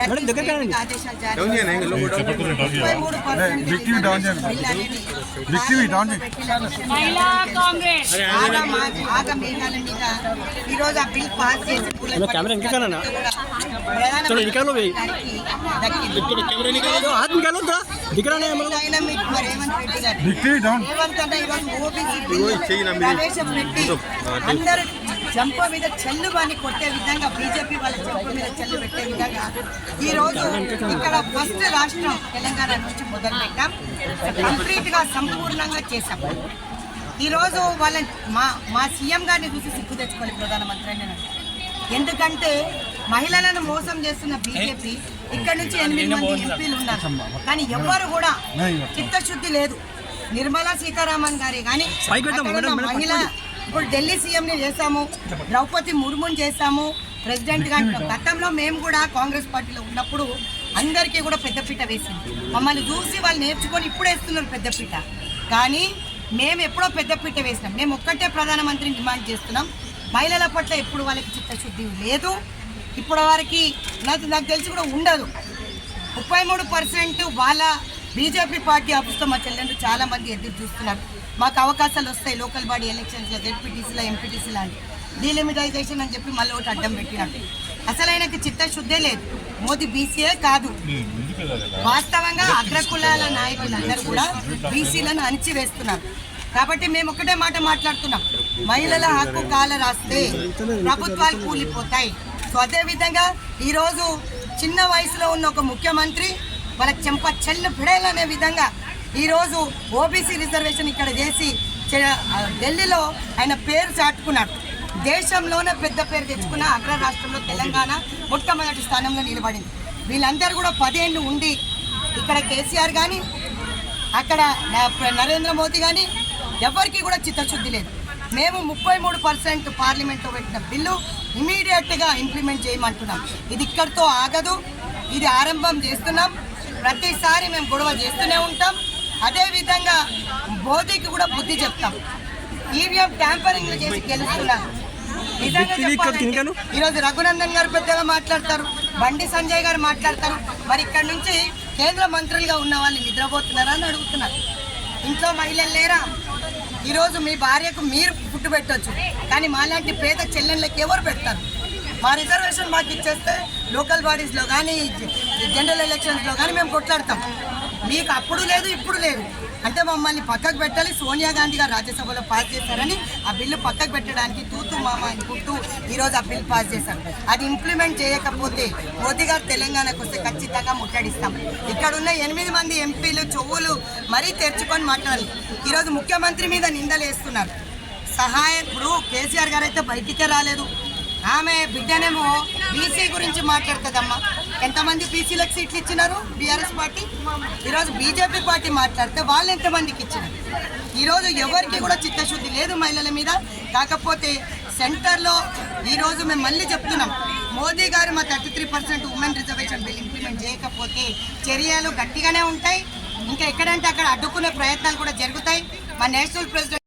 ఆదేశాలు జారీ ఆగమేఘాల మీద ఈరోజు ఆ బిల్ పాస్ చేసి అందరూ జంప మీద చెల్లు అని కొట్టే విధంగా బీజేపీ వాళ్ళ జంప మీద చెల్లు పెట్టే విధంగా ఈ రోజు ఇక్కడ ఫస్ట్ రాష్ట్రం తెలంగాణ నుంచి మొదలు పెట్టాం, కంప్లీట్ గా సంపూర్ణంగా చేశాం. ఈ రోజు వాళ్ళ మా సీఎం గారిని చూసి సిగ్గు తెచ్చుకోవాలి ప్రధానమంత్రి అని. ఎందుకంటే మహిళలను మోసం చేస్తున్న బీజేపీ ఇక్కడ నుంచి 8 మంది ఎంపీలు ఉన్నారు, కానీ ఎవ్వరు కూడా చిత్తశుద్ధి లేదు. నిర్మలా సీతారామన్ గారే కానీ మహిళ ఇప్పుడు ఢిల్లీ సీఎంని చేశాము, ద్రౌపది ముర్ముని చేశాము, ప్రెసిడెంట్ గా గతంలో మేము కూడా కాంగ్రెస్ పార్టీలో ఉన్నప్పుడు అందరికీ కూడా పెద్దపీట వేసింది. మమ్మల్ని చూసి వాళ్ళు నేర్చుకొని ఇప్పుడు వేస్తున్నారు పెద్దపీట, కానీ మేము ఎప్పుడో పెద్దపీట వేసినాం. మేము ఒక్కటే ప్రధానమంత్రిని డిమాండ్ చేస్తున్నాం. మహిళల పట్ల ఎప్పుడు వాళ్ళకి చిత్తశుద్ధి లేదు, ఇప్పుడు వారికి నాకు తెలిసి కూడా ఉండదు. 33% వాళ్ళ బీజేపీ పార్టీ ఆఫీస్తో మా చెల్లెండు చాలా మంది ఎదురు చూస్తున్నారు. మాకు అవకాశాలు వస్తాయి లోకల్ బాడీ ఎలక్షన్స్లో, జెడ్పీటీసీలో, ఎంపీటీసీలో అని డీలిమిటైజేషన్ అని చెప్పి మళ్ళీ ఒకటి అడ్డం పెట్టినట్టు. అసలు ఆయనకి చిత్తశుద్ధే లేదు. మోదీ బీసీఏ కాదు, వాస్తవంగా అగ్రకులాల నాయకులందరూ కూడా బీసీలను అణిచివేస్తున్నారు. కాబట్టి మేము ఒకటే మాట మాట్లాడుతున్నాం, మహిళల హక్కు కాల రాస్తే ప్రభుత్వాలు కూలిపోతాయి. సో అదేవిధంగా ఈరోజు చిన్న వయసులో ఉన్న ఒక ముఖ్యమంత్రి వాళ్ళ చెంప చెల్లు పిడేలనే విధంగా ఈరోజు ఓబీసీ రిజర్వేషన్ ఇక్కడ చేసి ఢిల్లీలో ఆయన పేరు చాటుకున్నాడు. దేశంలోనే పెద్ద పేరు తెచ్చుకున్న అగ్ర రాష్ట్రంలో తెలంగాణ మొట్టమొదటి స్థానంలో నిలబడింది. వీళ్ళందరూ కూడా 10 ఏళ్ళు ఉండి ఇక్కడ కేసీఆర్ కానీ అక్కడ నరేంద్ర మోదీ కానీ ఎవరికి కూడా చిత్తశుద్ధి లేదు. మేము 33% పార్లమెంట్లో పెట్టిన బిల్లు ఇమీడియట్గా ఇంప్లిమెంట్ చేయమంటున్నాం. ఇది ఇక్కడితో ఆగదు, ఇది ఆరంభం చేస్తున్నాం. ప్రతిసారి మేము గొడవ చేస్తూనే ఉంటాం. అదేవిధంగా మోదీకి కూడా బుద్ధి చెప్తాం. ఈవీఎం ట్యాంపరింగ్లు చేసి గెలుస్తున్నారు. ఈరోజు రఘునందన్ గారు పెద్దగా మాట్లాడతారు, బండి సంజయ్ గారు మాట్లాడతారు. మరి ఇక్కడ నుంచి కేంద్ర మంత్రులుగా ఉన్న వాళ్ళు నిద్రపోతున్నారా అని అడుగుతున్నారు. ఇంట్లో మహిళలు లేరా? ఈరోజు మీ భార్యకు మీరు పుట్టు పెట్టవచ్చు, కానీ మాలాంటి పేద చెల్లెళ్ళకి ఎవరు పెడతారు? మా రిజర్వేషన్ మాకు ఇచ్చేస్తే లోకల్ బాడీస్లో కానీ జనరల్ ఎలక్షన్స్లో కానీ మేము కొట్లాడతాం. మీకు అప్పుడు లేదు, ఇప్పుడు లేదు అంటే మమ్మల్ని పక్కకు పెట్టాలి. సోనియా గాంధీ గారు రాజ్యసభలో పాస్ చేశారని ఆ బిల్లు పక్కకు పెట్టడానికి తూతు మామ అనుకుంటూ ఈరోజు ఆ బిల్ పాస్ చేశారు. అది ఇంప్లిమెంట్ చేయకపోతే మోదీ గారు తెలంగాణకు వస్తే ఖచ్చితంగా ముట్టడిస్తాం. ఇక్కడ ఉన్న 8 మంది ఎంపీలు చెవులు మరీ తెరుచుకొని మాట్లాడాలి. ఈరోజు ముఖ్యమంత్రి మీద నిందలు వేస్తున్నారు. ఇప్పుడు కేసీఆర్ గారు అయితే బయటికే రాలేదు. ఆమె బిడ్డనేమో బీసీ గురించి మాట్లాడుతుందమ్మా. ఎంతమంది బీసీలకు సీట్లు ఇచ్చినారు బీఆర్ఎస్ పార్టీ? ఈరోజు బీజేపీ పార్టీ మాట్లాడితే వాళ్ళు ఎంతమందికి ఇచ్చినారు? ఈరోజు ఎవరికి కూడా చిత్తశుద్ధి లేదు మహిళల మీద. కాకపోతే సెంటర్లో ఈరోజు మేము మళ్ళీ చెప్తున్నాం, మోదీ గారు మా 33% ఉమెన్ రిజర్వేషన్ బిల్ ఇంప్లిమెంట్ చేయకపోతే చర్యలు గట్టిగానే ఉంటాయి. ఇంకా ఎక్కడంటే అక్కడ అడ్డుకునే ప్రయత్నాలు కూడా జరుగుతాయి. మా నేషనల్ ప్రెసిడెంట్